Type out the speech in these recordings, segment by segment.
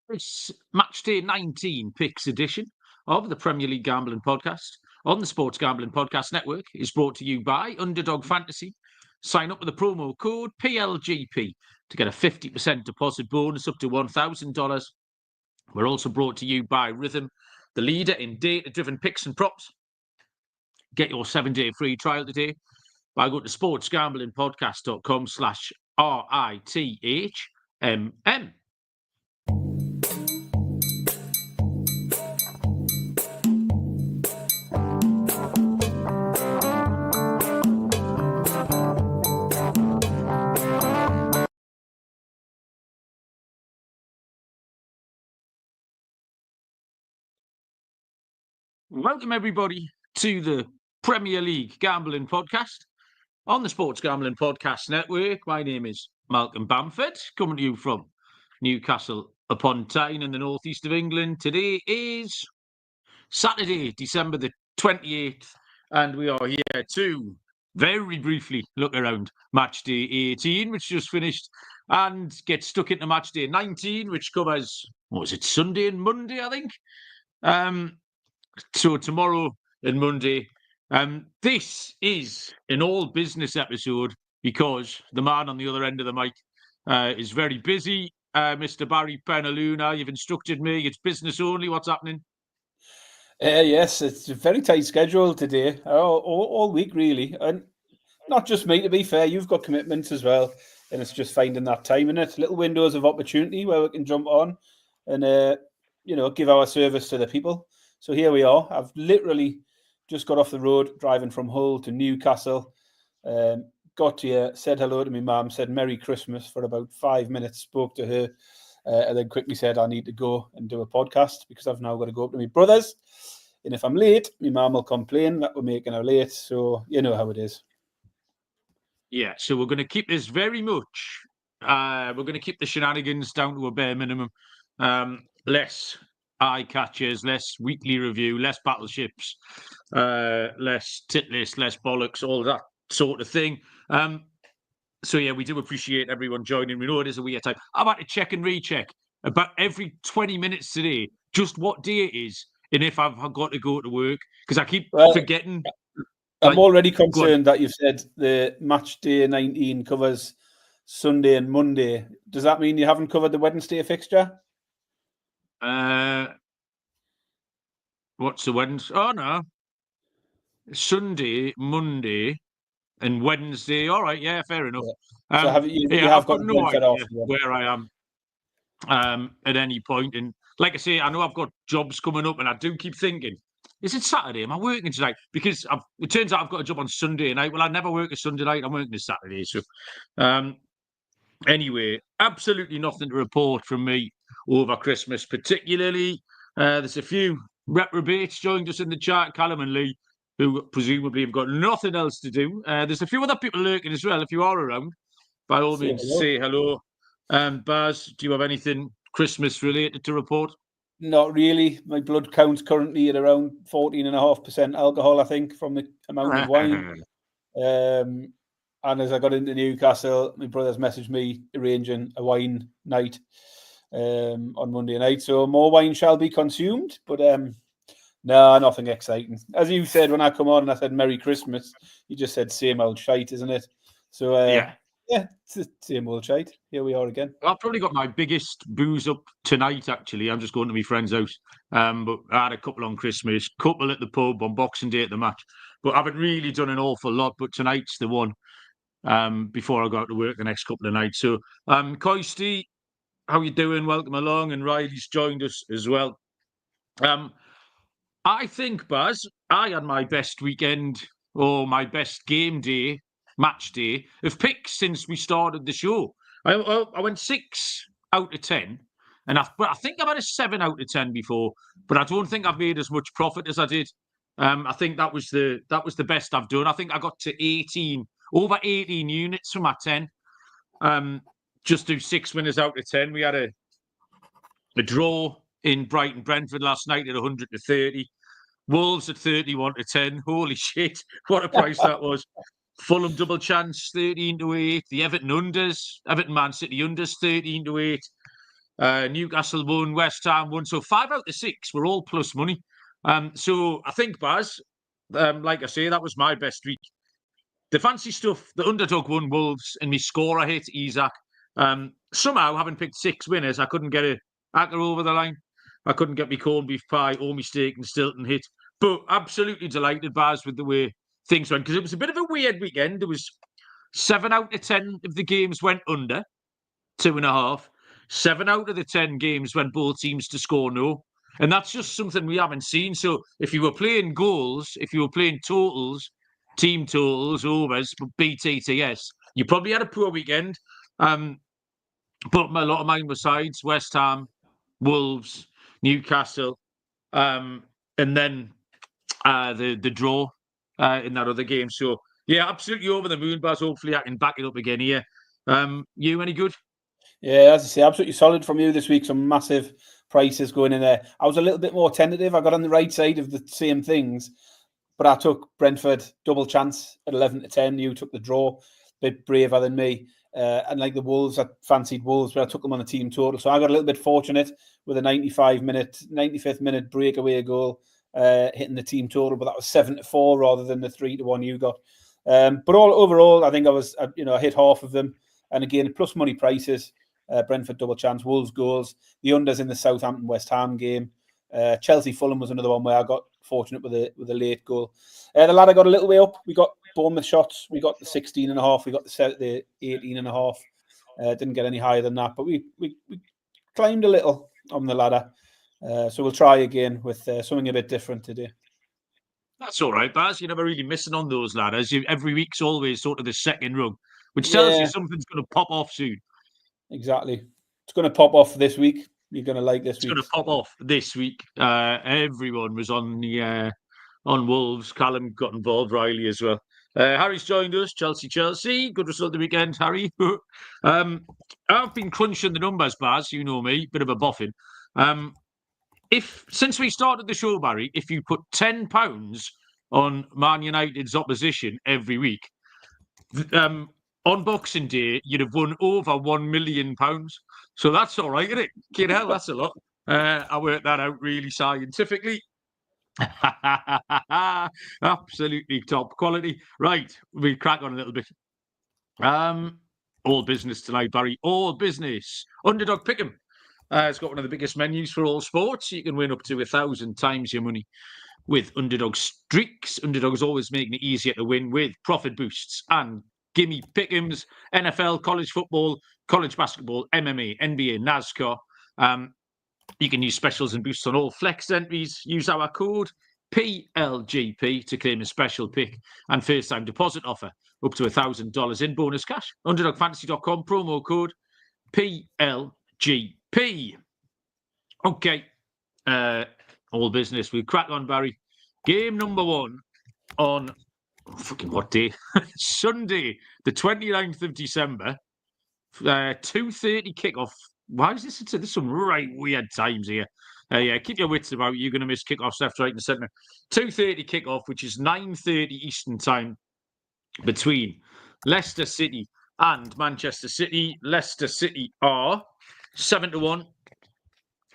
It's Matchday 19 picks edition of the Premier League Gambling Podcast on the Sports Gambling Podcast Network is brought to you by Underdog Fantasy. Sign up with the promo code PLGP to get a 50% deposit bonus up to $1,000. We're also brought to you by Rhythm, the leader in data-driven picks and props. Get your 7-day free trial today by going to sportsgamblingpodcast.com/RITHMM. Welcome, everybody, to the Premier League Gambling Podcast on the Sports Gambling Podcast Network. My name is Malcolm Bamford, coming to you from Newcastle upon Tyne in the northeast of England. Today is Saturday, December the 28th, and we are here to very briefly look around Matchday 18, which just finished, and get stuck into Matchday 19, which covers, what was it, Sunday and Monday, I think? So tomorrow and Monday. This is an all business episode because the man on the other end of the mic is very busy. Mr. Barry Penaluna, you've instructed me. It's business only. What's happening? Yes, it's a very tight schedule today, all week really. And not just me, to be fair, you've got commitments as well. And it's just finding that time in it. Little windows of opportunity where we can jump on and, give our service to the people. So here we are. I've literally just got off the road, driving from Hull to Newcastle. Got here, said hello to my mum, said Merry Christmas for about 5 minutes, spoke to her, and then quickly said I need to go and do a podcast because I've now got to go up to my brother's. And if I'm late, my mum will complain that we're making her late. So you know how it is. Yeah, so we're going to keep this very much. We're going to keep the shenanigans down to a bare minimum. Less eye catchers, less weekly review, less battleships, less tit list, less bollocks, all that sort of thing. So yeah, we do appreciate everyone joining. We know it is a weird time. I've had to check and recheck about every 20 minutes today just what day it is and if I've got to go to work because I keep forgetting. I'm already concerned that you've said the match day 19 covers Sunday and Monday. Does that mean you haven't covered the Wednesday fixture? What's the Wednesday? Oh, no. Sunday, Monday, and Wednesday. All right, yeah, fair enough. Yeah. So I've got no idea where I am at any point. And like I say, I know I've got jobs coming up, and I do keep thinking, is it Saturday? Am I working tonight? Because it turns out I've got a job on Sunday night. Well, I never work a Sunday night. I'm working a Saturday. So anyway, absolutely nothing to report from me over Christmas, particularly. There's a few reprobates joined us in the chat, Callum and Lee, who presumably have got nothing else to do. There's a few other people lurking as well. If you are around, by all means, say hello. Baz, do you have anything Christmas related to report? Not really. My blood count's currently at around 14.5% alcohol, I think, from the amount of wine. And as I got into Newcastle, my brother's messaged me arranging a wine night on Monday night. So more wine shall be consumed, but no, nothing exciting. As you said when I come on and I said Merry Christmas, you just said same old shite, isn't it? So yeah, it's the same old shite. Here we are again. I've probably got my biggest booze up tonight, actually. I'm just going to my friend's house. But I had a couple on Christmas, couple at the pub on Boxing Day at the match. But I haven't really done an awful lot, but tonight's the one before I go out to work the next couple of nights. So, Coisty, how you doing? Welcome along. And Riley's joined us as well. I think, Baz, I had my best weekend or my best game day, match day of picks since we started the show. I went 6 out of 10, and I think I've had a 7 out of 10 before, but I don't think I've made as much profit as I did. I think that was the best I've done. I think I got to over 18 units from my 10. Just do 6 winners out of 10. We had a draw in Brighton Brentford last night at 100-30. Wolves at 31-10. Holy shit, what a price that was. Fulham double chance, 13-8. The Everton Man City unders, 13-8. Newcastle won, West Ham won. So 5 out of 6 were all plus money. So I think, Baz, like I say, that was my best week. The fancy stuff, the underdog won Wolves, and my scorer hit Isaac. Somehow, having picked 6 winners, I couldn't get a actor over the line. I couldn't get my corned beef pie or my steak and Stilton hit. But absolutely delighted, Baz, with the way things went, because it was a bit of a weird weekend. There was 7 out of 10 of the games went under 2.5. 7 out of the 10 games went both teams to score no. And that's just something we haven't seen. So if you were playing goals, if you were playing totals, team totals, overs, BTTS, you probably had a poor weekend. But a lot of mine were sides: West Ham, Wolves, Newcastle, and then the draw in that other game. So yeah, absolutely over the moon, Baz. Hopefully I can back it up again here. You any good? Yeah, as I say, absolutely solid from you this week. Some massive prices going in there. I was a little bit more tentative. I got on the right side of the same things, but I took Brentford double chance at 11 to 10. You took the draw, a bit braver than me. And like the Wolves, I fancied Wolves, but I took them on the team total. So I got a little bit fortunate with a 95th minute breakaway goal hitting the team total, but that was 7-4 rather than the 3-1 you got. But overall, I think I hit half of them. And again, plus money prices. Brentford double chance, Wolves goals, the unders in the Southampton West Ham game. Chelsea Fulham was another one where I got fortunate with a late goal. The ladder got a little way up. We got Bournemouth shots. We got the 16.5. We got the 18.5. Didn't get any higher than that, but we climbed a little on the ladder. So we'll try again with something a bit different today. That's all right, Baz. You're never really missing on those ladders. Every week's always sort of the second rung, which tells you something's going to pop off soon. Exactly. It's going to pop off this week. You're going to like this week. It's going to pop off this week. Everyone was on the on Wolves. Callum got involved, Riley as well. Harry's joined us. Chelsea. Good result the weekend, Harry. I've been crunching the numbers, Baz. You know me, bit of a boffin. Since we started the show, Barry, if you put £10 on Man United's opposition every week, on Boxing Day, you'd have won over £1 million. So that's all right, isn't it? Kid hell, that's a lot. I worked that out really scientifically. Absolutely top quality. Right, we'll crack on a little bit. All business tonight, Barry. All business. Underdog Pick'em. It's got one of the biggest menus for all sports. You can win up to 1,000 times your money with Underdog Streaks. Underdog is always making it easier to win with profit boosts and gimme pick'ems, NFL, college football, college basketball, MMA, NBA, NASCAR. You can use specials and boosts on all flex entries. Use our code PLGP to claim a special pick and first-time deposit offer up to $1,000 in bonus cash. UnderdogFantasy.com, promo code PLGP. Okay, all business. We'll crack on, Barry. Game number 1 on fucking what day? Sunday, the 29th of December, 2:30 kickoff. Why is this? There's some right weird times here. Yeah, keep your wits about you. You're going to miss kickoffs left, right, and centre. 2:30 kickoff, which is 9:30 Eastern time, between Leicester City and Manchester City. Leicester City are 7-1.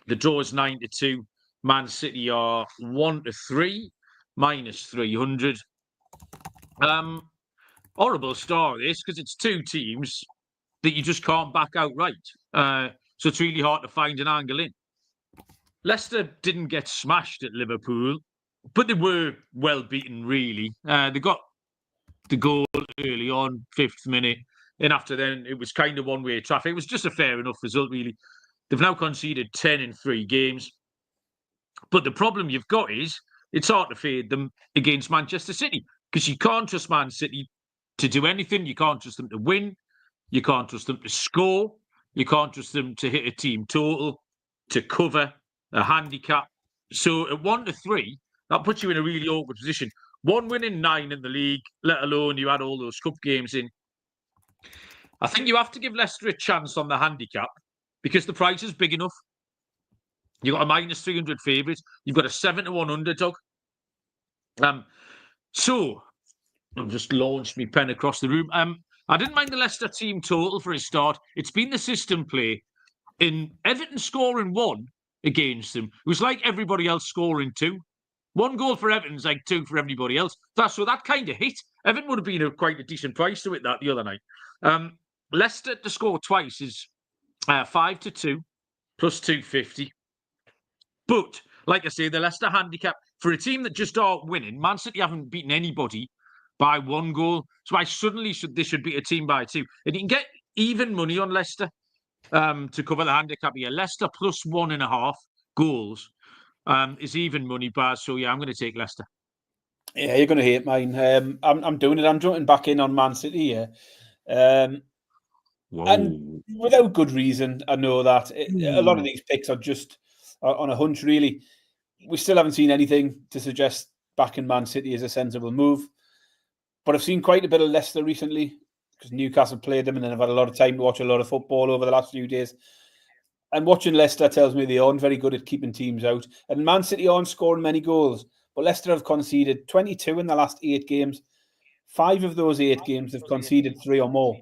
The draw is 9-2. Man City are 1-3, minus 300. Horrible start this, because it's two teams that you just can't back outright. So it's really hard to find an angle in. Leicester didn't get smashed at Liverpool, but they were well beaten, really. They got the goal early on, 5th minute, and after then it was kind of one-way traffic. It was just a fair enough result, really. They've now conceded 10 in 3 games. But the problem you've got is it's hard to fade them against Manchester City, because you can't trust Man City to do anything. You can't trust them to win. You can't trust them to score. You can't trust them to hit a team total, to cover a handicap. So at 1-3, that puts you in a really awkward position. 1 win in 9 in the league, let alone you had all those cup games in. I think you have to give Leicester a chance on the handicap, because the price is big enough. You've got a minus 300 favourite. You've got a 7-1 underdog. So I've just launched my pen across the room. I didn't mind the Leicester team total for a start. It's been the system play. in Everton scoring 1 against them, it was like everybody else scoring 2. 1 goal for Everton's like 2 for everybody else. So that kind of hit. Everton would have been quite a decent price to it that the other night. Leicester to score twice is 5-2 plus 250. But like I say, the Leicester handicap for a team that just aren't winning, Man City haven't beaten anybody by 1 goal. So I suddenly this should beat a team by 2. And you can get even money on Leicester to cover the handicap here. Leicester plus 1.5 goals is even money, Baz. So yeah, I'm going to take Leicester. Yeah, you're going to hate mine. I'm doing it. I'm jumping back in on Man City here. And without good reason, I know that. A lot of these picks are just on a hunch, really. We still haven't seen anything to suggest backing Man City is a sensible move. But I've seen quite a bit of Leicester recently because Newcastle played them and then I've had a lot of time to watch a lot of football over the last few days. And watching Leicester tells me they aren't very good at keeping teams out. And Man City aren't scoring many goals. But Leicester have conceded 22 in the last 8 games. 5 of those 8 games have conceded 3 or more.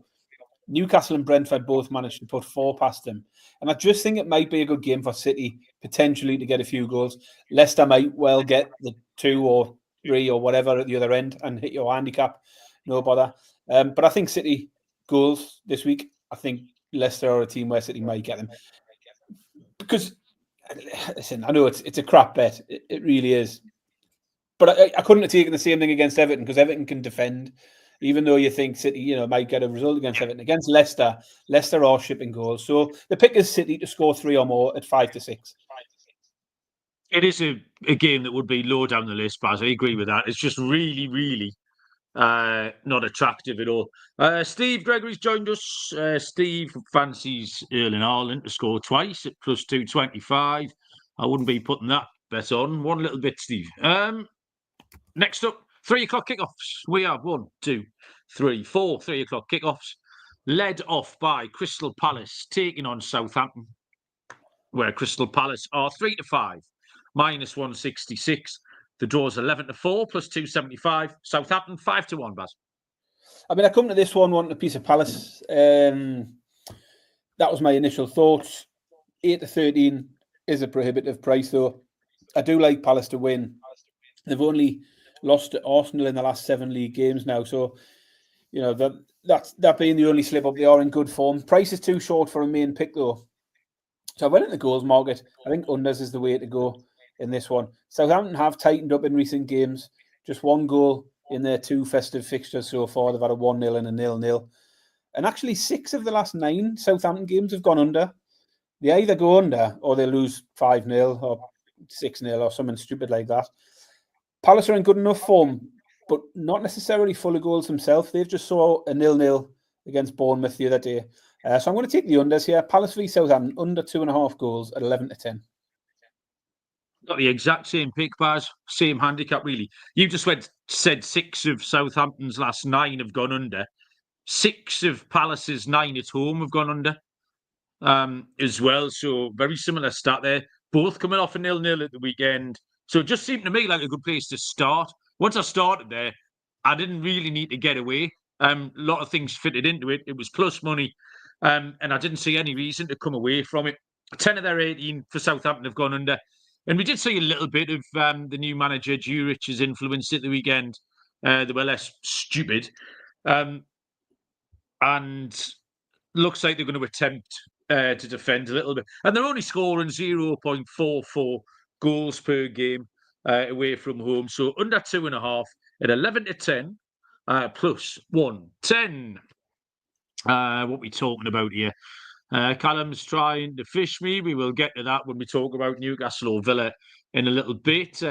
Newcastle and Brentford both managed to put 4 past them. And I just think it might be a good game for City, potentially to get a few goals. Leicester might well get the 2 or 3 or whatever at the other end and hit your handicap. No bother. But I think City goals this week. I think Leicester are a team where City might get them. Because, listen, I know it's a crap bet. It really is. But I couldn't have taken the same thing against Everton because Everton can defend. Even though you think City, might get a result against Everton. Against Leicester, Leicester are shipping goals. So the pick is City to score 3 or more at 5-6. It is a game that would be low down the list, Baz. I agree with that. It's just really, really not attractive at all. Steve Gregory's joined us. Steve fancies Erling Haaland to score twice at plus 225. I wouldn't be putting that bet on. One little bit, Steve. Next up, 3 o'clock kickoffs. We have 1, 2, 3, 4 3 o'clock kickoffs, led off by Crystal Palace taking on Southampton, where Crystal Palace are 3-5, minus 166. The draw's 11-4 plus 275. Southampton 5-1, Baz. I mean, I come to this one wanting a piece of Palace. That was my initial thoughts. 8-13 is a prohibitive price, though. I do like Palace to win. They've only lost to Arsenal in the last 7 league games now, so that being the only slip up, they are in good form. Price is too short for a main pick, though. So I went in the goals market. I think unders is the way to go in this one. Southampton have tightened up in recent games. Just 1 goal in their 2 festive fixtures so far. They've had a 1-0 and a 0-0. And actually 6 of the last 9 Southampton games have gone under. They either go under or they lose 5-0 or 6-0 or something stupid like that. Palace are in good enough form, but not necessarily full of goals themselves. They've just saw a 0-0 against Bournemouth the other day. So I'm going to take the unders here. Palace v Southampton, under 2.5 goals at 11-10. Got the exact same pick, Baz. Same handicap, really. You just said 6 of Southampton's last 9 have gone under. 6 of Palace's 9 at home have gone under as well. So very similar stat there. Both coming off a 0-0 at the weekend. So it just seemed to me like a good place to start. Once I started there, I didn't really need to get away. A lot of things fitted into it. It was plus money. And I didn't see any reason to come away from it. 10 of their 18 for Southampton have gone under. And we did see a little bit of the new manager, Jurich's influence at the weekend. They were less stupid. And looks like they're going to attempt to defend a little bit. And they're only scoring 0.44 goals per game away from home. So under 2.5 at 11-10 plus 110. What are we talking about here? Callum's trying to fish me. We will get to that when we talk about Newcastle or Villa in a little bit.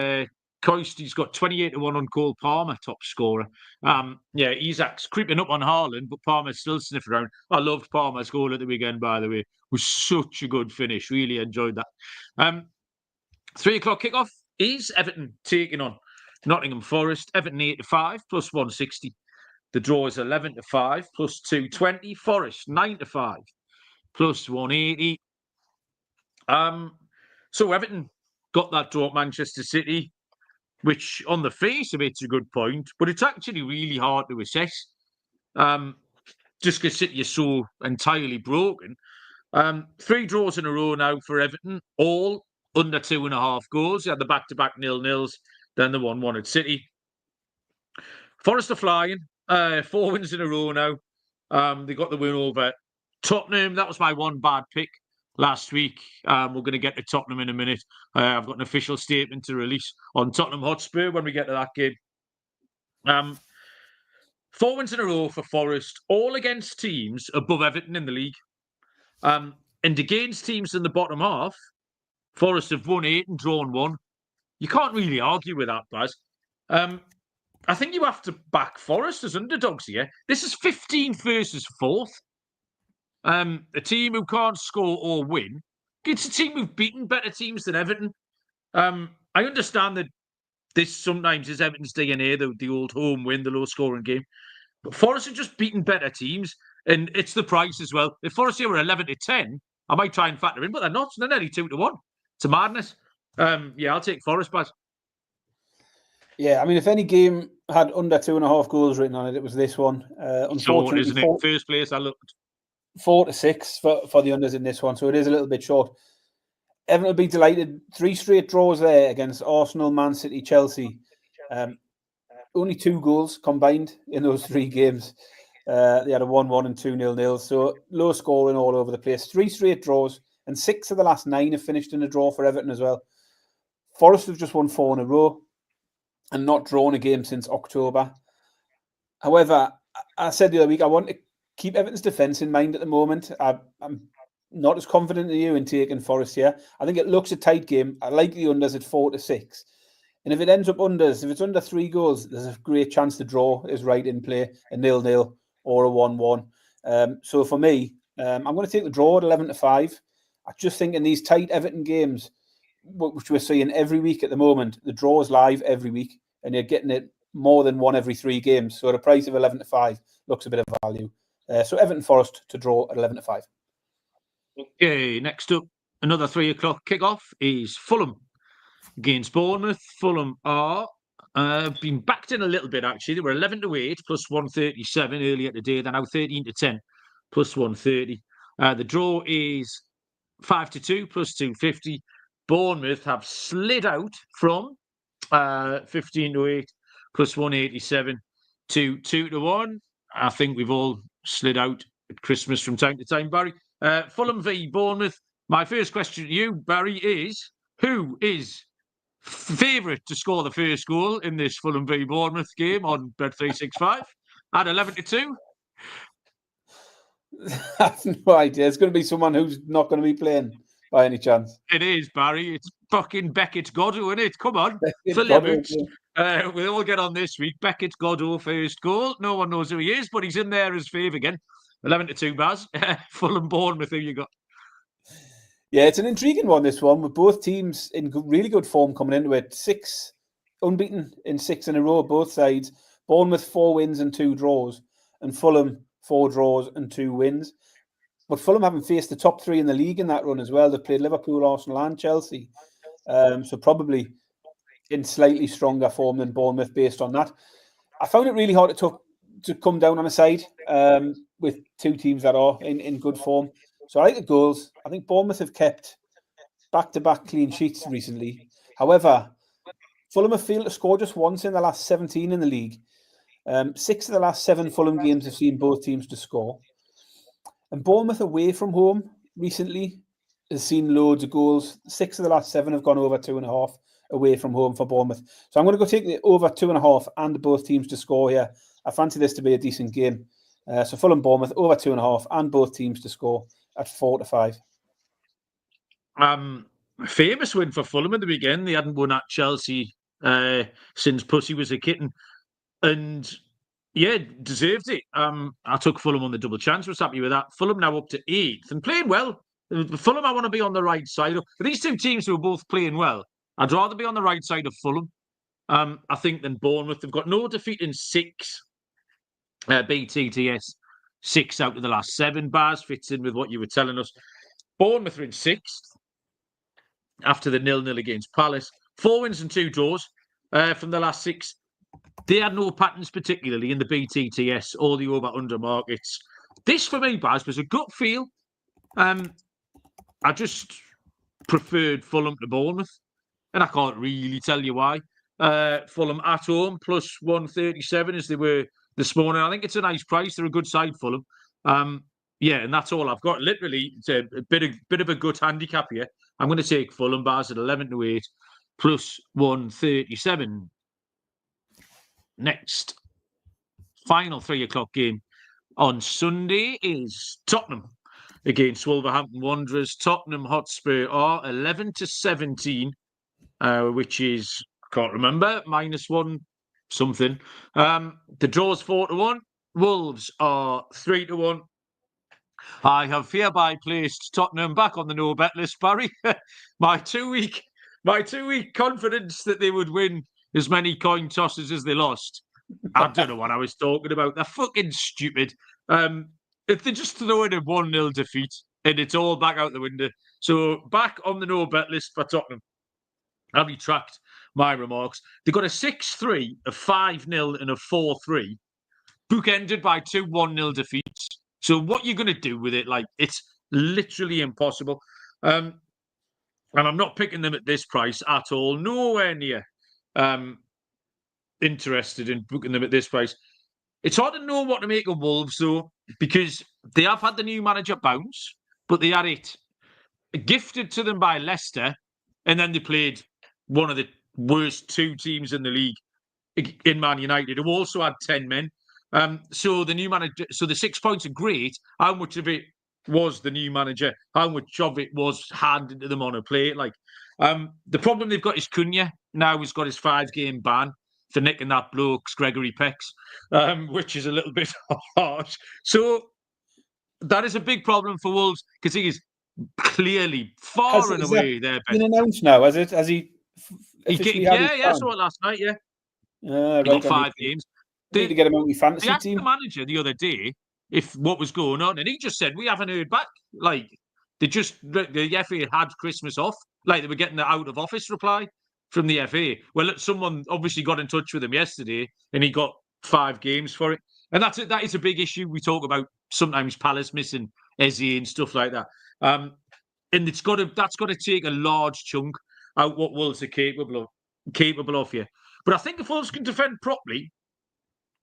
Coisty's got 28-1 on Cole Palmer, top scorer. Isak's creeping up on Haaland, but Palmer's still sniffing around. I loved Palmer's goal at the weekend, by the way. It was such a good finish. Really enjoyed that. 3 o'clock kickoff is Everton taking on Nottingham Forest. Everton 8-5 plus 160. The draw is 11-5 plus 220. Forest 9-5 plus 180. So Everton got that draw at Manchester City, which on the face of it's a good point, but it's actually really hard to assess. Just because City is so entirely broken. 3 draws in a row now for Everton, all under 2.5 goals. They had the back-to-back 0-0s, then the 1-1 at City. Forest are flying. 4 wins in a row now. They got the win over Tottenham. That was my one bad pick last week. We're going to get to Tottenham in a minute. I've got an official statement to release on Tottenham Hotspur when we get to that game. 4 wins in a row for Forest, all against teams above Everton in the league. And against teams in the bottom half, Forest have won 8 and drawn 1. You can't really argue with that, Baz. I think you have to back Forest as underdogs here. This is 15th versus 4th. A team who can't score or win. It's a team who've beaten better teams than Everton. I understand that this sometimes is Everton's DNA, the old home win, the low-scoring game. But Forest have just beaten better teams, and it's the price as well. If Forest here were 11-10, I might try and factor in, but they're not. They're nearly 2-1. It's a madness. Yeah, I'll take Forest, Baz. Yeah, I mean, if any game had under 2.5 goals written on it, it was this one. Unfortunately, short, isn't it? First place, I looked 4-6 for the unders in this one, so it is a little bit short. Everton will be delighted. 3 straight draws there against Arsenal, Man City, Chelsea. Only 2 goals combined in those 3 games. They had a 1-1 and 2 0-0. So low scoring all over the place. 3 straight draws, and 6 of the last 9 have finished in a draw for Everton as well. Forest have just won 4 in a row and not drawn a game since October. However, I said the other week, I want to keep Everton's defence in mind at the moment. I'm not as confident as you in taking Forest here. I think it looks a tight game. I like the unders at 4-6. And if it ends up unders, if it's under 3 goals, there's a great chance the draw is right in play, a 0-0 or a 1-1. So for me, I'm going to take the draw at 11-5. I just think in these tight Everton games, which we're seeing every week at the moment, the draw is live every week, and you're getting it more than 1 every 3 games. So the price of 11-5 looks a bit of value. So Everton Forest to draw at 11-5. Okay, next up, another 3 o'clock kickoff is Fulham against Bournemouth. Fulham are been backed in a little bit, actually. They were 11-8 plus 137 earlier today. They're now 13-10 plus 130. The draw is 5-2 plus 250. Bournemouth have slid out from 15-8 plus 187 to 2-1. I think we've all slid out at Christmas from time to time, Barry. Fulham v Bournemouth. My first question to you, Barry, is who is favourite to score the first goal in this Fulham v Bournemouth game on Bet365 at 11-2? I have no idea. It's going to be someone who's not going to be playing by any chance. It is, Barry. It's fucking Beckett Goddo, isn't it? Come on. Fill your boots. We'll all get on this week. Beckett Goddo first goal. No one knows who he is, but he's in there as fave again. 11-2, Baz. Fulham Bournemouth, who you got? Yeah, it's an intriguing one, this one, with both teams in really good form coming into it. 6 unbeaten in 6 in a row, both sides. Bournemouth 4 wins and 2 draws, and Fulham 4 draws and 2 wins. But Fulham haven't faced the top 3 in the league in that run as well. They've played Liverpool, Arsenal and Chelsea. So probably in slightly stronger form than Bournemouth based on that. I found it really hard to come down on a side with 2 teams that are in good form. So I like the goals. I think Bournemouth have kept back-to-back clean sheets recently. However, Fulham have failed to score just once in the last 17 in the league. 6 of the last 7 Fulham games have seen both teams to score. And Bournemouth away from home recently has seen loads of goals. 6 of the last 7 have gone over 2.5 away from home for Bournemouth. So I'm going to go take the over 2.5 and both teams to score here. I fancy this to be a decent game. So Fulham Bournemouth over 2.5 and both teams to score at 4-5. Famous win for Fulham at the weekend. They hadn't won at Chelsea since Pussy was a kitten. And yeah, deserved it. I took Fulham on the double chance. Was happy with that. Fulham now up to 8th and playing well. Fulham, I want to be on the right side. For these 2 teams who are both playing well, I'd rather be on the right side of Fulham, I think, than Bournemouth. They've got no defeat in 6. BTTS 6 out of the last 7. Bars fits in with what you were telling us. Bournemouth are in 6th after the 0-0 against Palace. 4 wins and 2 draws from the last 6. They had no patterns, particularly in the BTTS or the over-under markets. This, for me, Baz, was a gut feel. I just preferred Fulham to Bournemouth, and I can't really tell you why. Fulham at home plus 137 as they were this morning. I think it's a nice price. They're a good side, Fulham. Yeah, and that's all I've got. Literally, it's a bit of a good handicap here. I'm going to take Fulham bars at 11-8 plus 137. Next, final 3:00 game on Sunday is Tottenham against Wolverhampton Wanderers. Tottenham Hotspur are 11-17, which is, I can't remember, -1 something. The draw's 4-1. Wolves are 3-1. I have hereby placed Tottenham back on the no bet list, Barry. my 2-week confidence that they would win as many coin tosses as they lost. I don't know what I was talking about. They're fucking stupid. If they just throw in a 1-0 defeat and it's all back out the window. So back on the no bet list for Tottenham. I'll retract my remarks. They got a 6-3, a 5-0, and a 4-3, bookended by 2 1-0 defeats. So what you're going to do with it, like, it's literally impossible. And I'm not picking them at this price at all. Nowhere near interested in booking them at this price. It's hard to know what to make of Wolves, though, because they have had the new manager bounce, but they had it gifted to them by Leicester, and then they played one of the worst 2 teams in the league in Man United, who also had 10 men. So the new manager, so the 6 points are great. How much of it was the new manager? How much of it was handed to them on a plate? Like, the problem they've got is Cunha now has got his 5-game ban for nicking that bloke's Gregory Peck's, which is a little bit harsh. So that is a big problem for Wolves because he is clearly far and away their best. Been announced now, has it? Has he? Yeah. Saw it last night. Yeah, he got 5 games. They need to get him on the fantasy they team. The manager the other day, if what was going on, and he just said we haven't heard back. Like the FA had Christmas off, like they were getting the out of office reply from the FA. Well, someone obviously got in touch with him yesterday, and he got 5 games for it. And that's it. That is a big issue. We talk about sometimes Palace missing Eze and stuff like that. And that's got to take a large chunk out what Wolves are capable of here. But I think if Wolves can defend properly,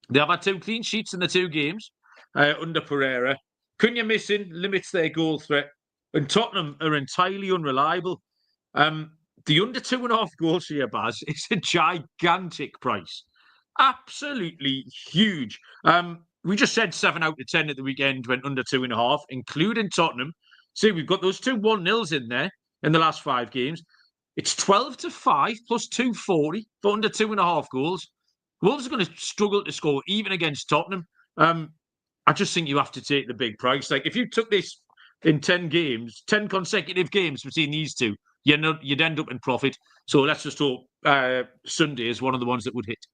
they have had 2 clean sheets in the 2 games under Pereira. Cunha missing limits their goal threat, and Tottenham are entirely unreliable. The under 2.5 goals here, Baz, is a gigantic price. Absolutely huge. We just said 7 out of 10 at the weekend went under 2.5, including Tottenham. See, we've got those 2 1-0s in there in the last 5 games. It's 12-5 plus 240 for under 2.5 goals. Wolves are going to struggle to score even against Tottenham. I just think you have to take the big price. Like, if you took this in 10 games, 10 consecutive games between these two, you'd end up in profit. So let's just hope Sunday is one of the ones that would hit.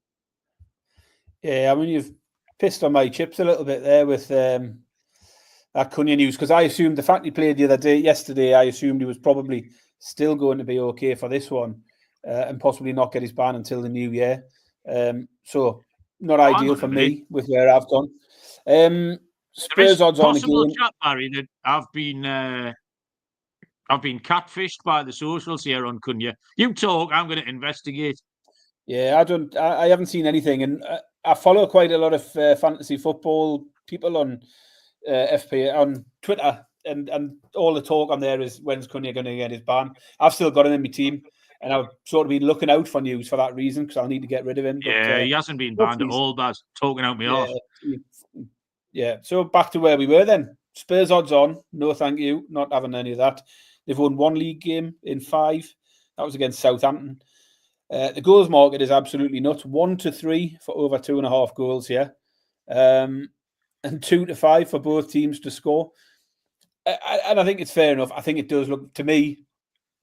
Yeah, I mean, you've pissed on my chips a little bit there with that Cunha news, because I assumed the fact he played yesterday, I assumed he was probably still going to be okay for this one and possibly not get his ban until the new year. So not ideal for me with where I've gone. Spurs odds on again. Chat, Barry, that I've been catfished by the socials here on Cunha. You talk, I'm going to investigate. Yeah, I haven't seen anything, and I follow quite a lot of fantasy football people on FP on Twitter, and all the talk on there is when's Cunha going to get his ban. I've still got him in my team, and I've sort of been looking out for news for that reason because I'll need to get rid of him. But, he hasn't been banned at all, Baz. Talking out me off. Yeah, so back to where we were then. Spurs odds on. No, thank you. Not having any of that. They've won 1 league game in 5. That was against Southampton. The goals market is absolutely nuts. 1-3 for over 2.5 goals here. And 2-5 for both teams to score. And I think it's fair enough. I think it does look to me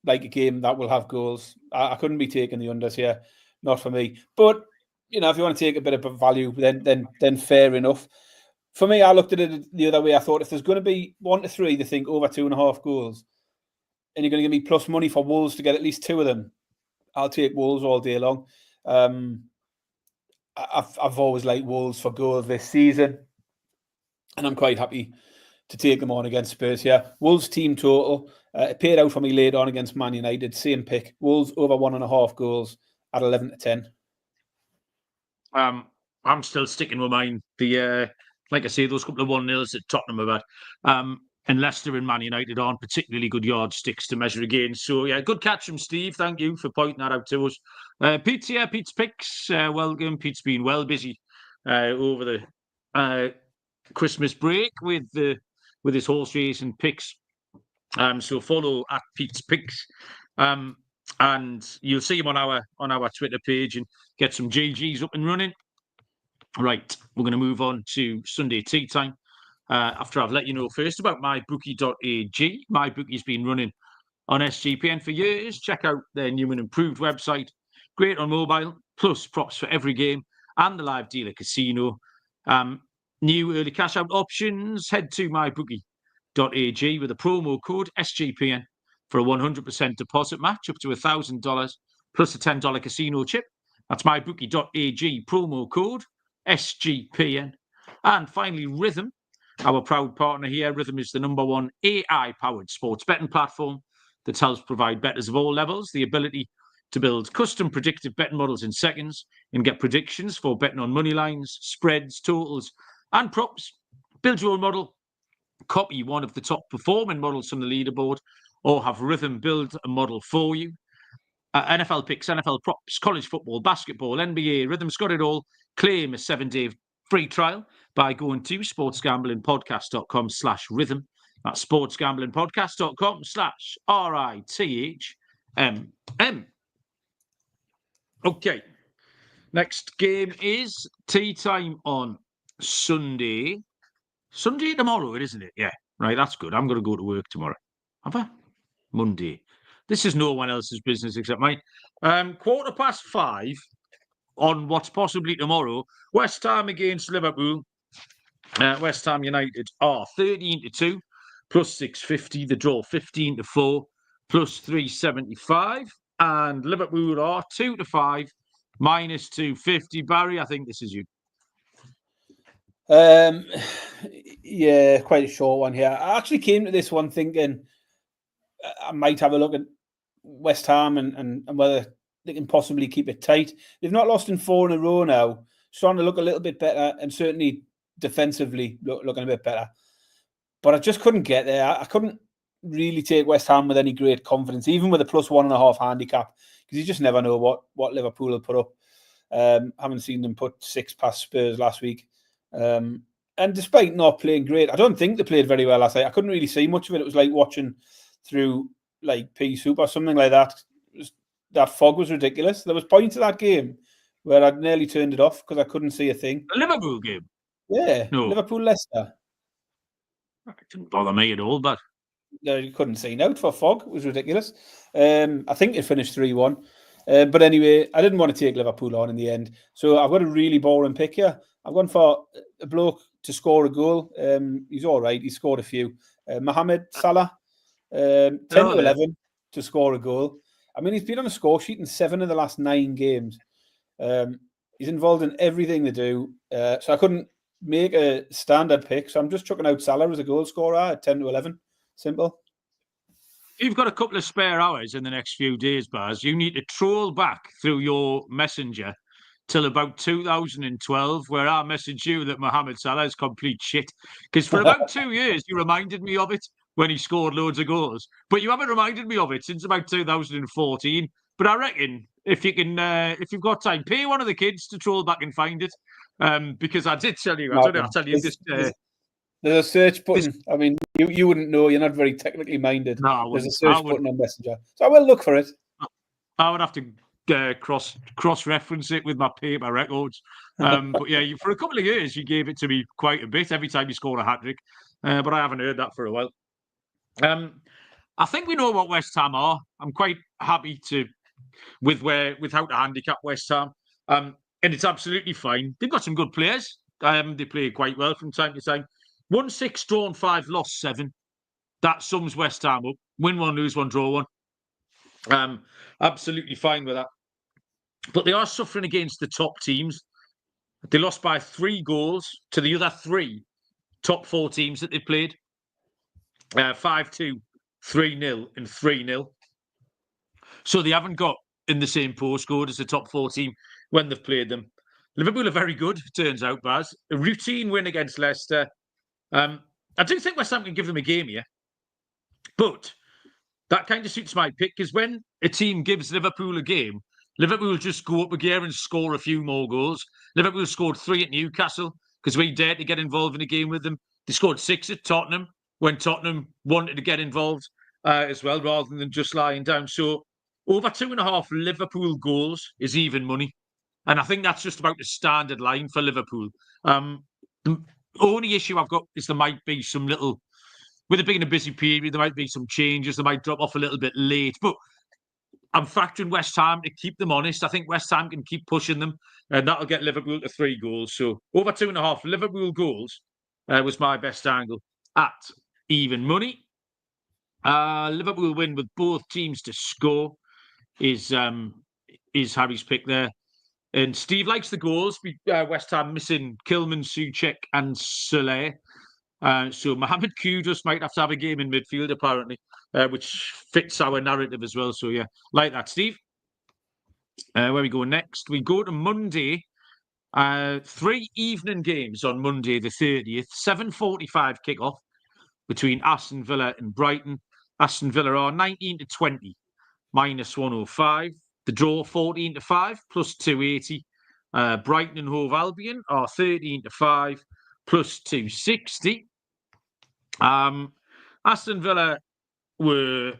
like a game that will have goals. I couldn't be taking the unders here. Not for me. But, you know, if you want to take a bit of value, then fair enough. For me, I looked at it the other way. I thought if there's going to be 1-3, they think over 2.5 goals, and you're going to give me plus money for Wolves to get at least 2 of them, I'll take Wolves all day long. I've always liked Wolves for goals this season, and I'm quite happy to take them on against Spurs here. Wolves team total It paid out for me later on against Man United. Same pick. Wolves over 1.5 goals at 11-10. I'm still sticking with mine. Like I say, those couple of 1-0s that Tottenham have had. And Leicester and Man United aren't particularly good yardsticks to measure against. So, yeah, good catch from Steve. Thank you for pointing that out to us. Pete's here. Pete's picks. Welcome. Pete's been well busy over the Christmas break with his horse racing picks. So follow at Pete's Picks. And you'll see him on our Twitter page and get some GGs up and running. Right, we're going to move on to Sunday tea time. After I've let you know first about mybookie.ag. MyBookie's been running on SGPN for years. Check out their new and improved website. Great on mobile, plus props for every game and the live dealer casino. New early cash out options. Head to mybookie.ag with a promo code SGPN for a 100% deposit match up to $1,000 plus a $10 casino chip. That's mybookie.ag promo code SGPN. And finally, Rhythm, our proud partner here. Rhythm is the #1 AI-powered sports betting platform that helps provide bettors of all levels the ability to build custom predictive betting models in seconds and get predictions for betting on money lines, spreads, totals, and props. Build your own model, copy one of the top performing models from the leaderboard, or have Rhythm build a model for you. NFL picks, NFL props, college football, basketball, NBA. Rhythm's got it all. Claim a 7-day free trial by going to sportsgamblingpodcast.com/rhythm. That's sportsgamblingpodcast.com/RITHMM. Okay. Next game is tea time on Sunday. Sunday tomorrow, isn't it? Yeah. Right, that's good. I'm going to go to work tomorrow. Have I? Monday. This is no one else's business except mine. 5:15 on what's possibly tomorrow. West Ham against Liverpool. West Ham United are 13-2 plus 650. The draw 15-4 plus 375. And Liverpool are 2-5 minus 250. Barry, I think this is you. Yeah, quite a short one here. I actually came to this one thinking I might have a look at West Ham and whether they can possibly keep it tight. They've not lost in 4 in a row now. Starting to look a little bit better and certainly defensively looking a bit better. But I just couldn't get there. I couldn't really take West Ham with any great confidence, even with a +1.5 handicap, because you just never know what Liverpool will put up. Haven't seen them put 6 past Spurs last week. And despite not playing great, I don't think they played very well last night. I couldn't really see much of it. It was like watching through like Pea Soup or something like that. That fog was ridiculous. There was points of that game where I'd nearly turned it off because I couldn't see a thing. The Liverpool game? Yeah, no. Liverpool-Leicester. It didn't bother me at all, but... No, you couldn't see out for fog. It was ridiculous. I think it finished 3-1. But anyway, I didn't want to take Liverpool on in the end. So I've got a really boring pick here. I've gone for a bloke to score a goal. He's all right. He scored a few. Mohamed Salah, 10-11 to score a goal. I mean, he's been on a score sheet in 7 of the last 9 games. He's involved in everything they do. So I couldn't make a standard pick. So I'm just chucking out Salah as a goal scorer at 10-11. Simple. You've got a couple of spare hours in the next few days, Baz. You need to troll back through your messenger till about 2012, where I messaged you that Mohamed Salah is complete shit. Because for about 2 years, you reminded me of it when he scored loads of goals. But you haven't reminded me of it since about 2014. But I reckon if you can, if you've got time, pay one of the kids to troll back and find it. Because I did tell you, I'll tell you this. There's a search button. I mean, you wouldn't know. You're not very technically minded. No, there's a search button on Messenger. So I will look for it. I would have to cross-reference it with my paper records. But yeah, for a couple of years, you gave it to me quite a bit every time you scored a hat-trick. But I haven't heard that for a while. I think we know what West Ham are. I'm quite happy with how to handicap West Ham. And it's absolutely fine. They've got some good players. They play quite well from time to time. 1-6, drawn 5, lost 7. That sums West Ham up. Win 1, lose 1, draw 1. Absolutely fine with that. But they are suffering against the top teams. They lost by 3 goals to the other 3 top 4 teams that they played. 5-2, 3-0 and 3-0. So they haven't got in the same postcode as the top 4 team when they've played them. Liverpool are very good, it turns out, Baz. A routine win against Leicester. I do think West Ham can give them a game here. But that kind of suits my pick, because when a team gives Liverpool a game, Liverpool just go up a gear and score a few more goals. Liverpool scored 3 at Newcastle because we dared to get involved in a game with them. They scored 6 at Tottenham when Tottenham wanted to get involved as well, rather than just lying down. So over 2.5 Liverpool goals is even money. And I think that's just about the standard line for Liverpool. The only issue I've got is there might be some little, with it being a busy period, there might be some changes. They might drop off a little bit late. But I'm factoring West Ham to keep them honest. I think West Ham can keep pushing them, and that'll get Liverpool to 3 goals. So over 2.5 Liverpool goals was my best angle at even money. Liverpool win with both teams to score is Harry's pick there. And Steve likes the goals. West Ham missing Kilman, Soucek and Soler. So Mohamed Kudus might have to have a game in midfield, apparently, which fits our narrative as well. So, yeah, like that, Steve. Where we go next? We go to Monday. 3 evening games on Monday, the 30th. 7:45 kickoff between Aston Villa and Brighton. Aston Villa are 19-20, -105. The draw 14-5, +280. Brighton and Hove Albion are 13-5, +260. Aston Villa were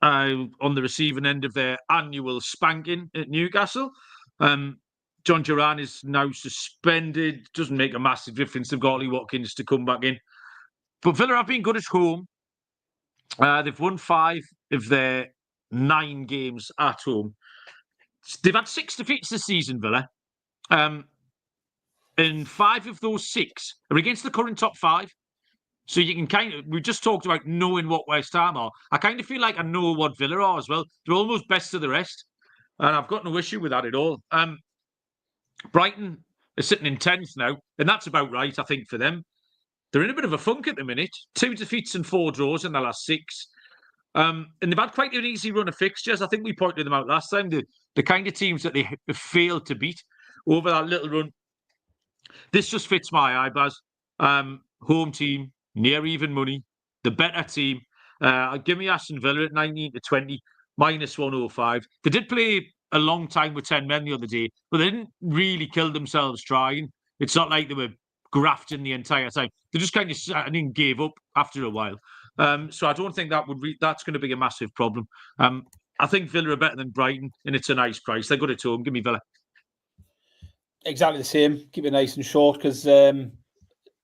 on the receiving end of their annual spanking at Newcastle. John Duran is now suspended. Doesn't make a massive difference. They've got Ollie Watkins to come back in. But Villa have been good at home. They've won 5 of their 9 games at home. They've had 6 defeats this season, Villa. And 5 of those 6 are against the current top 5. So you can we just talked about knowing what West Ham are. I kind of feel like I know what Villa are as well. They're almost best of the rest. And I've got no issue with that at all. Brighton are sitting in 10th now. And that's about right, I think, for them. They're in a bit of a funk at the minute. 2 defeats and 4 draws in the last 6. And they've had quite an easy run of fixtures. I think we pointed them out last time. The kind of teams that they failed to beat over that little run. This just fits my eye, Baz. Home team, near even money, the better team. Give me Aston Villa at 19-20, -105. They did play a long time with 10 men the other day, but they didn't really kill themselves trying. It's not like they were grafting the entire time. They just kind of sat and gave up after a while. So I don't think that's going to be a massive problem. I think Villa are better than Brighton, and it's a nice price. They're good at home. Give me Villa. Exactly the same. Keep it nice and short, because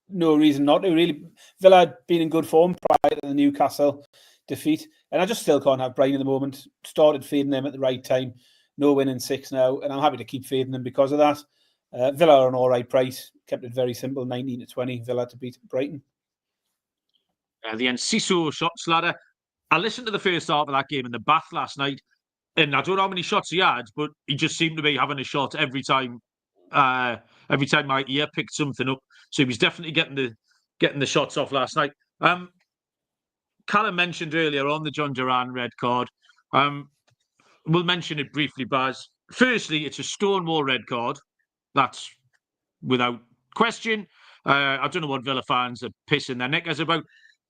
no reason not to, really. Villa had been in good form prior to the Newcastle defeat, and I just still can't have Brighton at the moment. Started fading them at the right time. No win in 6 now, and I'm happy to keep fading them because of that. Villa are an all right price. Kept it very simple, 19-20. Villa to beat Brighton. The Enciso shots ladder. I listened to the first half of that game in the bath last night, and I don't know how many shots he had, but he just seemed to be having a shot every time. Every time my ear picked something up, so he was definitely getting the shots off last night. Callum mentioned earlier on the John Duran red card. We'll mention it briefly, Baz. Firstly, it's a Stonewall red card. That's without question. I don't know what Villa fans are pissing their knickers about.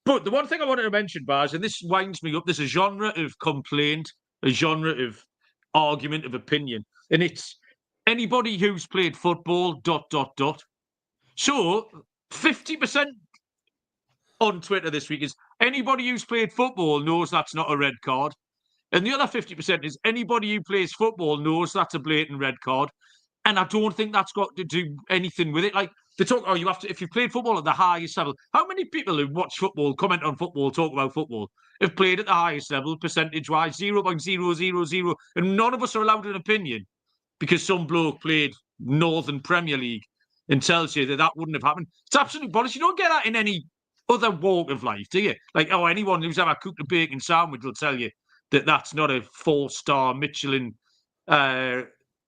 But the one thing I wanted to mention, Baz, and this winds me up, there's a genre of complaint, a genre of argument, of opinion, and it's anybody who's played football, ... So 50% on Twitter this week is anybody who's played football knows that's not a red card. And the other 50% is anybody who plays football knows that's a blatant red card. And I don't think that's got to do anything with it. Like, they talk, you have to, if you've played football at the highest level, how many people who watch football, comment on football, talk about football, have played at the highest level, percentage-wise, 0.000, and none of us are allowed an opinion because some bloke played Northern Premier League and tells you that wouldn't have happened. It's absolutely bollocks. You don't get that in any other walk of life, do you? Like, anyone who's ever cooked a bacon sandwich will tell you that that's not a 4-star Michelin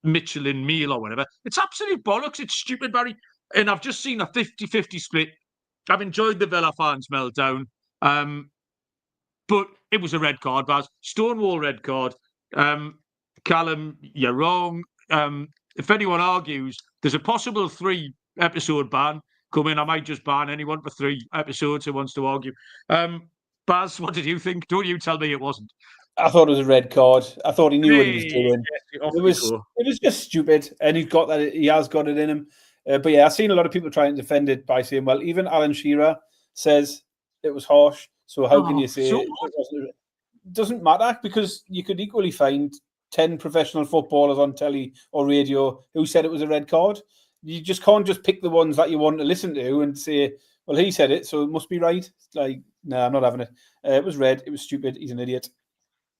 meal or whatever. It's absolute bollocks. It's stupid, Barry. And I've just seen a 50-50 split. I've enjoyed the Villa fans meltdown. But it was a red card, Baz. Stonewall red card. Callum, you're wrong. If anyone argues, there's a possible 3-episode ban coming. I might just ban anyone for 3 episodes who wants to argue. Baz, what did you think? Don't you tell me it wasn't. I thought it was a red card. I thought he knew what he was doing. Yes, It was just stupid, and he has got it in him. But yeah, I've seen a lot of people trying to defend it by saying, well, even Alan Shearer says it was harsh. So how can you say it doesn't matter? Because you could equally find 10 professional footballers on telly or radio who said it was a red card. You just can't just pick the ones that you want to listen to and say, well, he said it, so it must be right. Like, no, I'm not having it. It was red. It was stupid. He's an idiot.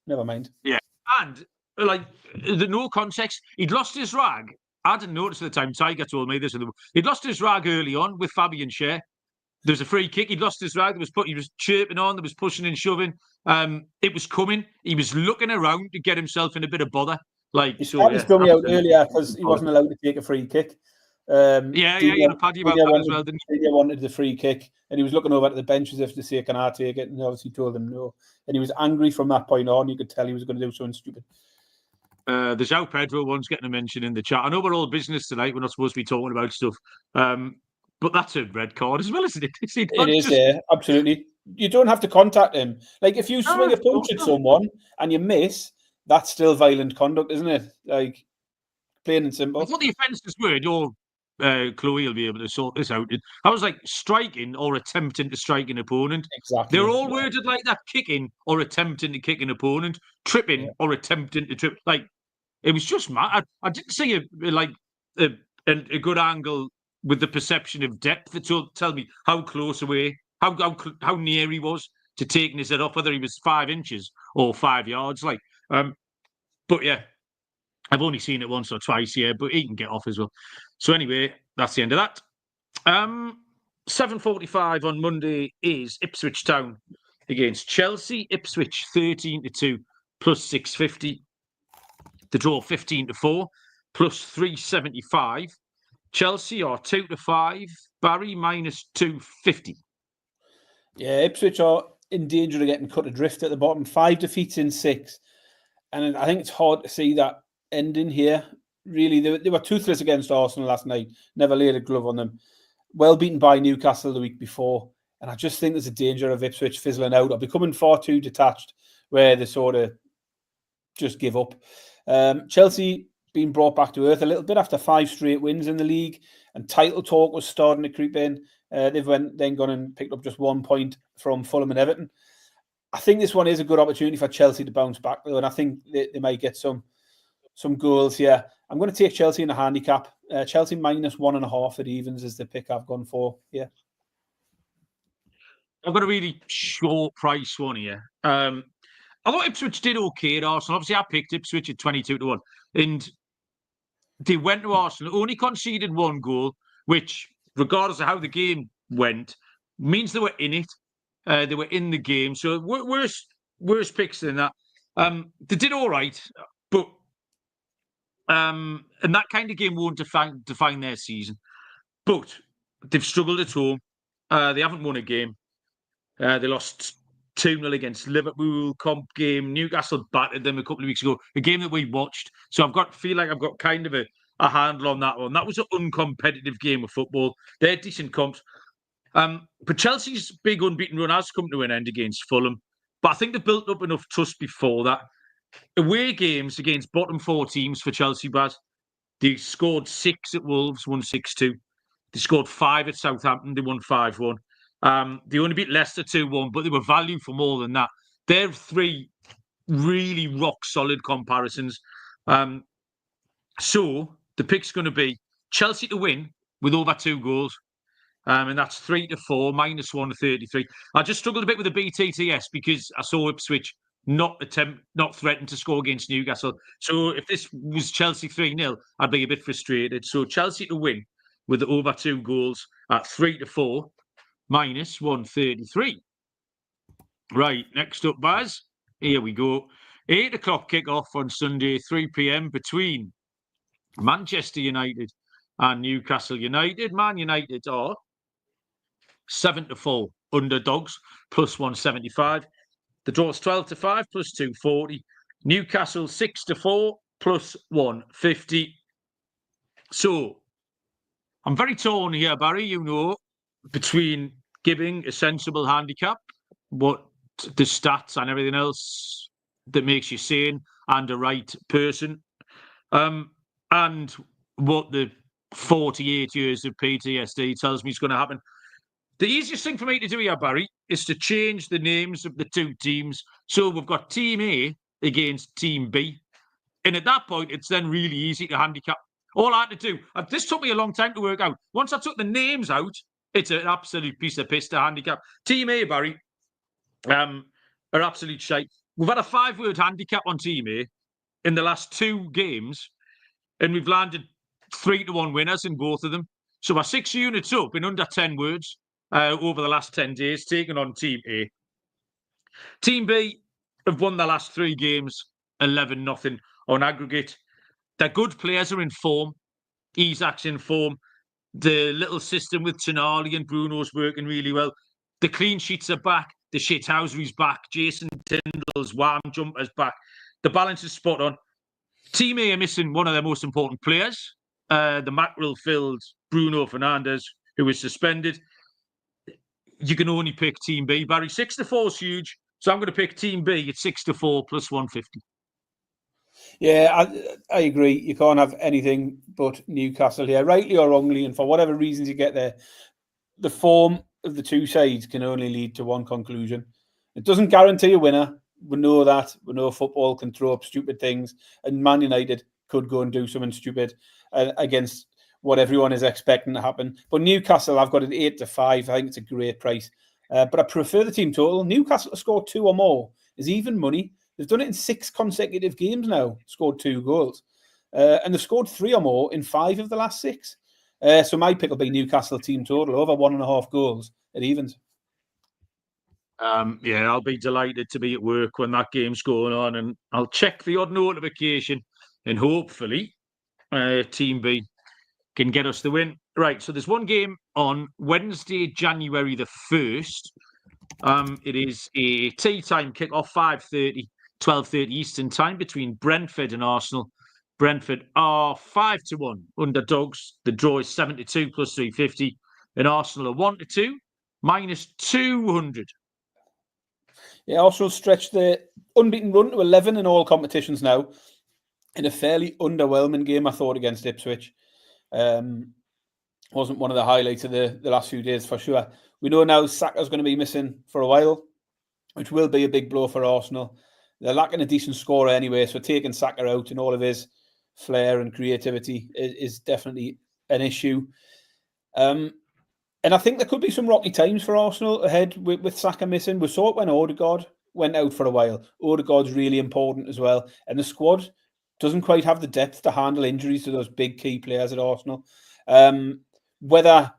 Never mind. Yeah. And, like, the no context, he'd lost his rag. I didn't notice at the time. Tiger told me this. He'd lost his rag early on with Fabian Schär. There was a free kick. He'd lost his rag. He was chirping on. There was pushing and shoving. It was coming. He was looking around to get himself in a bit of bother. Like, he started coming out earlier because he wasn't allowed to take a free kick. He had a paddy about that as well, didn't he? He wanted the free kick, and he was looking over at the bench as if to say, "Can I take it?" And obviously told him no. And he was angry from that point on. You could tell he was going to do something stupid. The João Pedro one's getting a mention in the chat. I know we're all business tonight. We're not supposed to be talking about stuff. But that's a red card as well, isn't it? It is, yeah, absolutely. You don't have to contact him. Like, if you swing a punch at someone and you miss, that's still violent conduct, isn't it? Like, plain and simple. I thought the offences were, Chloe will be able to sort this out. I was like, striking or attempting to strike an opponent. Exactly. They're all worded like that: kicking or attempting to kick an opponent, tripping or attempting to trip. Like, it was just mad. I didn't see a good angle with the perception of depth to tell me how close away, how near he was to taking his head off, whether he was 5 inches or 5 yards. Like, but yeah, I've only seen it once or twice, but he can get off as well. So anyway, that's the end of that. 7:45 on Monday is Ipswich Town against Chelsea. Ipswich 13-2 plus 650. The draw 15-4 plus 375. Chelsea are 2-5. Barry minus 250. Yeah, Ipswich are in danger of getting cut adrift at the bottom. 5 defeats in 6. And I think it's hard to see that ending here. Really, they were toothless against Arsenal last night. Never laid a glove on them. Well beaten by Newcastle the week before. And I just think there's a danger of Ipswich fizzling out or becoming far too detached where they sort of just give up. Chelsea being brought back to earth a little bit after 5 straight wins in the league, and title talk was starting to creep in. They've then gone and picked up just 1 point from Fulham and Everton. I think this one is a good opportunity for Chelsea to bounce back, though, and I think they might get some goals here. I'm going to take Chelsea in a handicap. Chelsea minus 1.5 at evens is the pick I've gone for here. I've got a really short price one here. I thought Ipswich did okay at Arsenal. Obviously, I picked Ipswich at 22-1. And they went to Arsenal, only conceded 1 goal, which, regardless of how the game went, means they were in it. They were in the game. So worse picks than that. They did all right, but and that kind of game won't define their season. But they've struggled at home. They haven't won a game. They lost 2-0 against Liverpool, comp game. Newcastle battered them a couple of weeks ago, a game that we watched. So feel like I've got kind of a handle on that one. That was an uncompetitive game of football. They're decent comps. But Chelsea's big unbeaten run has come to an end against Fulham. But I think they built up enough trust before that. Away games against bottom 4 teams for Chelsea, Baz. They scored 6 at Wolves, won 6-2. They scored 5 at Southampton, they won 5-1. They only beat Leicester 2-1, but they were value for more than that. They're 3 really rock-solid comparisons. So the pick's going to be Chelsea to win with over 2 goals. And that's 3-4, minus 133. I just struggled a bit with the BTTS because I saw Ipswich not threaten to score against Newcastle. So if this was Chelsea 3-0, I'd be a bit frustrated. So Chelsea to win with over 2 goals at 3-4, minus 133. Right, next up, Baz. Here we go. 8 o'clock kick-off on Sunday, 3 p.m. between Manchester United and Newcastle United. Man United are 7-4 underdogs, plus 175. The draw's 12-5 plus 240. Newcastle 6-4 plus 150. So I'm very torn here, Barry, you know, between giving a sensible handicap, what the stats and everything else that makes you sane and a right person, and what the 48 years of PTSD tells me is going to happen. The easiest thing for me to do here, Barry, is to change the names of the two teams. So we've got Team A against Team B. And at that point, it's then really easy to handicap. All I had to do, this took me a long time to work out. Once I took the names out, it's an absolute piece of piss to handicap. Team A, Barry, are absolute shite. We've had a 5-word handicap on Team A in the last 2 games, and we've landed 3-1 winners in both of them. So we're 6 units up in under 10 words over the last 10 days, taking on Team A. Team B have won the last 3 games, 11-0 on aggregate. Their good players are in form. Isak's in form. The little system with Tonali and Bruno's working really well. The clean sheets are back. The shithousery's back. Jason Tyndall's warm jumper's back. The balance is spot on. Team A are missing one of their most important players, the mackerel-filled Bruno Fernandes, who was suspended. You can only pick Team B. Barry, 6-4 is huge. So I'm going to pick Team B at 6-4 plus 150. Yeah, I agree. You can't have anything but Newcastle here, rightly or wrongly, and for whatever reasons you get there. The form of the two sides can only lead to one conclusion. It doesn't guarantee a winner. We know that. We know football can throw up stupid things, and Man United could go and do something stupid against what everyone is expecting to happen. But Newcastle, I've got it 8-5. I think it's a great price. But I prefer the team total. Newcastle to score 2 or more is even money. They've done it in 6 consecutive games now, scored 2 goals. And they've scored 3 or more in 5 of the last 6. So my pick will be Newcastle team total, over 1.5 goals at evens. Yeah, I'll be delighted to be at work when that game's going on, and I'll check the odd notification, and hopefully Team B can get us the win. Right, so there's one game on Wednesday, January the 1st. It is a tea time kick-off, 5:30, 12:30 Eastern time between Brentford and Arsenal. Brentford are 5-1 underdogs. The draw is 72 plus 350, and Arsenal are 1-2 minus 200. Yeah, Arsenal stretched the unbeaten run to 11 in all competitions now, in a fairly underwhelming game, I thought, against Ipswich. Wasn't one of the highlights of the last few days for sure. We know now Saka's going to be missing for a while, which will be a big blow for Arsenal. They're lacking a decent scorer anyway, so taking Saka out and all of his flair and creativity is definitely an issue. And I think there could be some rocky times for Arsenal ahead with Saka missing. We saw it when Odegaard went out for a while. Odegaard's really important as well. And the squad doesn't quite have the depth to handle injuries to those big key players at Arsenal. Whether,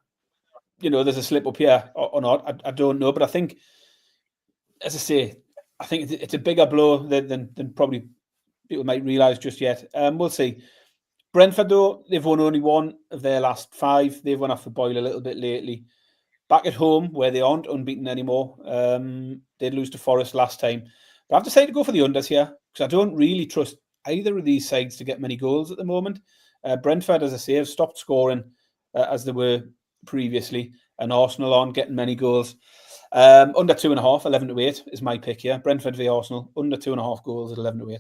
there's a slip up here or not, I don't know. But I think, as I say, I think it's a bigger blow than probably people might realise just yet. We'll see. Brentford, though, they've won only 1 of their last 5. They've went off the boil a little bit lately. Back at home, where they aren't unbeaten anymore. They'd lose to Forest last time. But I've decided to go for the unders here, because I don't really trust either of these sides to get many goals at the moment. Brentford, as I say, have stopped scoring as they were previously, and Arsenal aren't getting many goals. Under 2.5, 11-8 is my pick here. Brentford v Arsenal, under 2.5 goals at 11-8.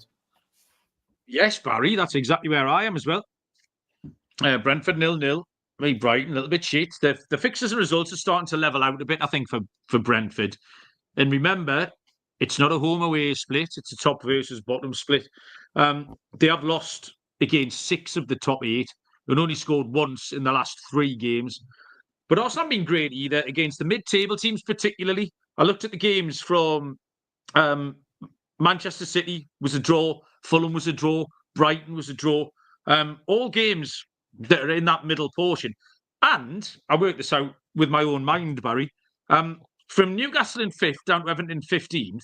Yes, Barry, that's exactly where I am as well. Brentford 0-0. I mean, Brighton a little bit shit. The fixtures and results are starting to level out a bit, I think, for Brentford. And remember, it's not a home-away split. It's a top versus bottom split. They have lost against 6 of the top 8 and only scored once in the last 3 games. But Arsenal haven't been great either against the mid-table teams particularly. I looked at the games from Manchester City was a draw, Fulham was a draw, Brighton was a draw. All games that are in that middle portion. And I worked this out with my own mind, Barry. From Newcastle in 5th down to Everton in 15th,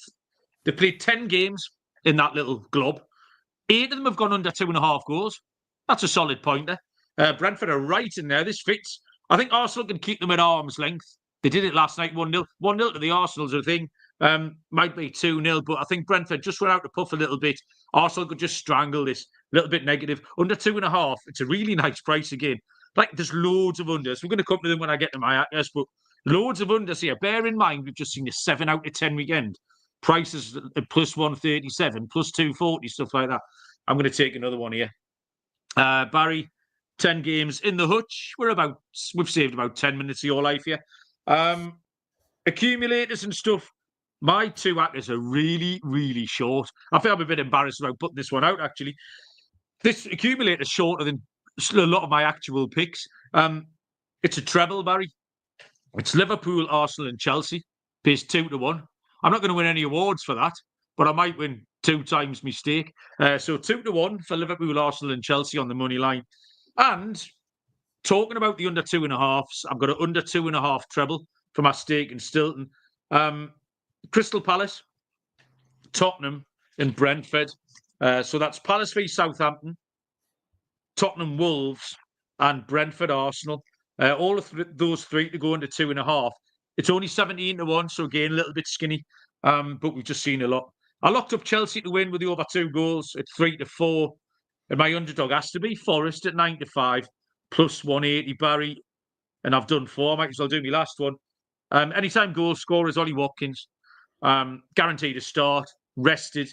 they played 10 games in that little glob. 8 of them have gone under 2.5 goals. That's a solid pointer. Brentford are right in there. This fits. I think Arsenal can keep them at arm's length. They did it last night, 1-0. 1-0 to the Arsenal's a thing. Might be 2-0, but I think Brentford just went out to puff a little bit. Arsenal could just strangle this. A little bit negative. Under 2.5. It's a really nice price again. Like, there's loads of unders. We're going to come to them when I get to my actors, but loads of unders here. Bear in mind, we've just seen a 7 out of 10 weekend. Prices at plus 137, plus 240, stuff like that. I'm going to take another one here. Barry, 10 games in the hutch. We've saved about 10 minutes of your life here. Accumulators and stuff. My 2 actors are really, really short. I feel I'm a bit embarrassed about putting this one out, actually. This accumulator is shorter than a lot of my actual picks. It's a treble, Barry. It's Liverpool, Arsenal and Chelsea. Pays 2-1. I'm not going to win any awards for that, but I might win 2 times my stake. So 2-1 for Liverpool, Arsenal and Chelsea on the money line. And talking about the under 2.5s, I've got an under 2.5 treble for my stake in Stilton. Crystal Palace, Tottenham and Brentford. So that's Palace v Southampton, Tottenham Wolves and Brentford Arsenal. All of those 3 to go into 2.5. It's only 17-1, so again, a little bit skinny. But we've just seen a lot. I locked up Chelsea to win with the over 2 goals at 3-4. And my underdog has to be Forest at 9-5, plus 180, Barry. And I've done 4. I might as well do my last one. Anytime goal scorer is Ollie Watkins. Guaranteed to start, rested.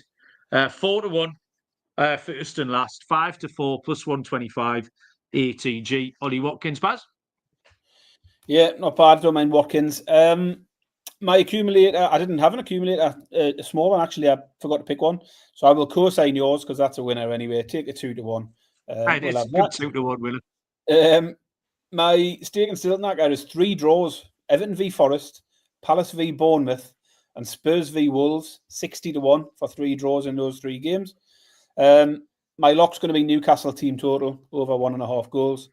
4-1 first and last. 5-4, plus 125 ATG. Ollie Watkins, Baz? Yeah, not bad. Don't mind Watkins. My accumulator, I didn't have an accumulator, a small one, actually. I forgot to pick one. So I will co-sign yours because that's a winner anyway. Take a 2-1. It is good 2-1 winner. My stake in Stilton is 3 draws. Everton v Forest, Palace v Bournemouth, and Spurs v Wolves, 60-1 for 3 draws in those 3 games. My lock's going to be Newcastle team total, over 1.5 goals.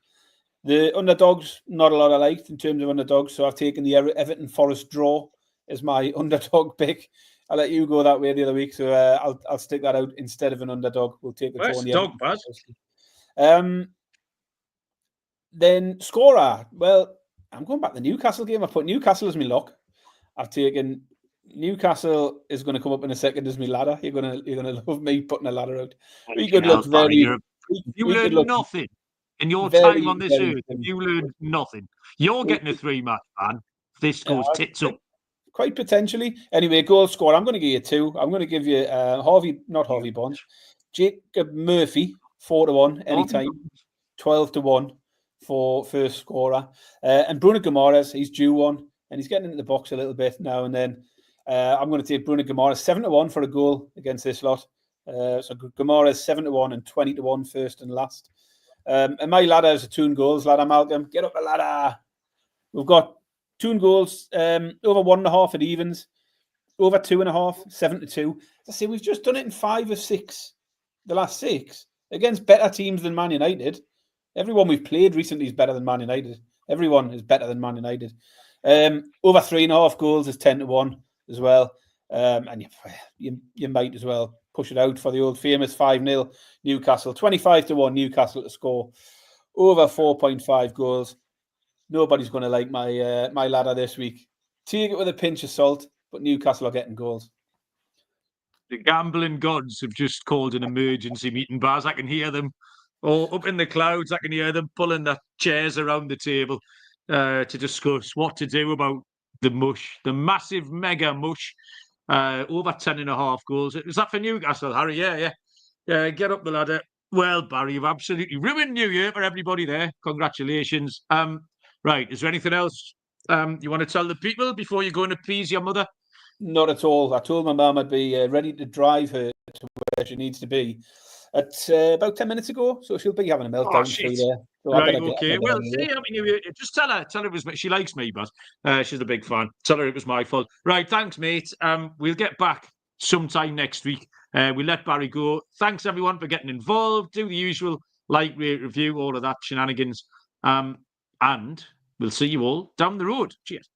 The underdogs, not a lot I liked in terms of underdogs, so I've taken the Everton Forest draw as my underdog pick. I'll let you go that way the other week, so I'll stick that out instead of an underdog. We'll take the draw. Dog, Baz? Then scorer. Well, I'm going back to the Newcastle game. I put Newcastle as my lock. I've taken Newcastle is going to come up in a second as my ladder. You're gonna love me putting a ladder out. We could look very. You learned nothing in your time on this earth. You learned nothing. You're getting a 3-match ban. This goes tits up. Quite potentially. Anyway, goal scorer. I'm going to give you 2. I'm going to give you Harvey Bonds, Jacob Murphy, 4-1 anytime, 12-1 for first scorer, and Bruno Guimaraes. He's due one, and he's getting into the box a little bit now and then. I'm going to take Bruno Guimaraes 7-1 for a goal against this lot. So Guimaraes 7-1 and 20-1 first and last. And my ladder is a 2 goals ladder. Malcolm, get up the ladder. We've got 2 goals, over 1.5 at evens, over 2.5, 7-2. As I say, we've just done it in 5 of 6, the last 6, against better teams than Man United. Everyone we've played recently is better than Man United. Everyone is better than Man United. Over 3.5 goals is 10-1 as well. And you might as well push it out for the old famous 5-0 Newcastle. 25-1 Newcastle to score over 4.5 goals. Nobody's going to like my ladder this week. Take it with a pinch of salt, but Newcastle are getting goals. The gambling gods have just called an emergency meeting, Baz. I can hear them up in the clouds. I can hear them pulling their chairs around the table to discuss what to do about the mush, the massive mega mush. Over 10.5 goals. Is that for Newcastle, Harry? Yeah. Get up the ladder. Well, Barry, you've absolutely ruined New Year for everybody there. Congratulations. Right, is there anything else you want to tell the people before you go and appease your mother? Not at all. I told my mum I'd be ready to drive her to where she needs to be at about 10 minutes ago, so she'll be having a meltdown through there. So right, okay. Well, see, Happy New Year. Just tell her it was. She likes me, but she's a big fan. Tell her it was my fault. Right, thanks, mate. We'll get back sometime next week. We'll let Barry go. Thanks, everyone, for getting involved. Do the usual, like, rate, review, all of that shenanigans. And we'll see you all down the road. Cheers.